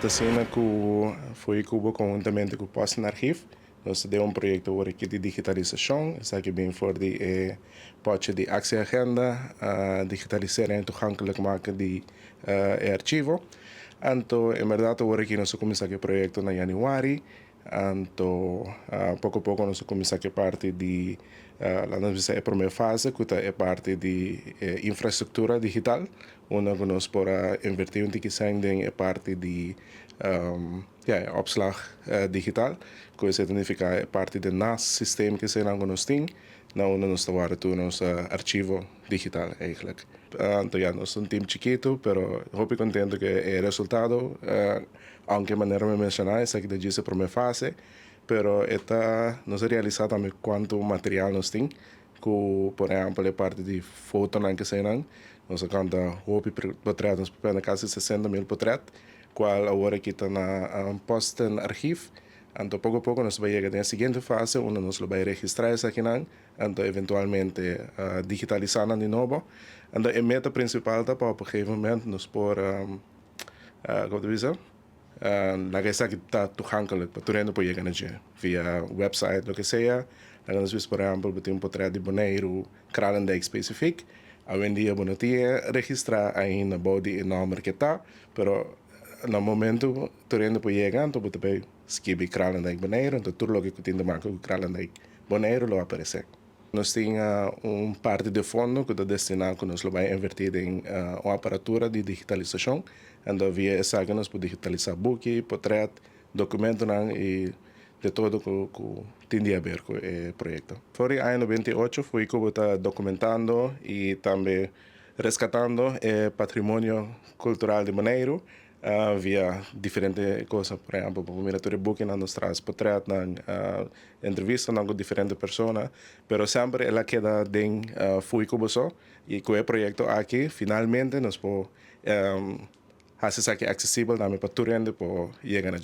Tasina ku foi Cuba conjuntamente com o Posten Archivo. Nós temos um projeto aqui de digitalização, isso aqui bem for de parte de actieagenda, digitaliseren en toegankelijk maken die archivo. Anto, em verdade, agora aqui nós começamos o projeto na januário. Anto, pouco a pouco nós começamos a parte de a nossa primeira fase, que é parte de infraestrutura digital, onde nós para invertir um ticket é parte de opslag digital, que significa é parte do NAS systeem que nós temos, na onde nós estamos tu nosso arquivo digital eigenlijk. Então, nós somos um time chiquito, pero hope contento que o resultado, aunque maneira me mencionar, essa aqui de a primeira fase, pero esta nós realizar também quanto material nós temos, que, por exemplo, a parte de foto que se nós canta hope portret, nós preparamos quase 60.000 portret, qual agora aqui está na Posten Archivo. Então, pouco a pouco, nós vamos chegar na seguinte fase, onde nós vamos registrar isso aqui, então, eventualmente, digitalizar de novo. Então, a meta principal é para, op een gegeven moment, nós por, como dizer, la que está toegankelijk, para todo mundo chegar via website, lo que sea. Nós vemos, por exemplo, um portret de Bonaire, Kralendijk específico. Hoje em dia, não tinha registrar ainda body e nome que está, pero no momento torrendo por chegar, então você escrever Kralendijk Bonaire, então tudo o que tem de marca Kralendijk Bonaire lo aparece. Nós temos parte de fundo que é destinado que nós vamos invertir em uma aparatura de digitalização, então via essa que nós podemos digitalizar book, portrait, documento e de todo que tem a ver com o projeto. Foi em ano 98 foi que eu estava documentando e também rescatando o patrimônio cultural de Bonaire, via diferentes coisas, por exemplo, o miratório booking nos traz portrait, entrevista com diferentes pessoas, pero sempre ela queda em fui como só e com o projeto aqui, finalmente nós podemos fazer isso aqui acessível também para todo mundo para chegar a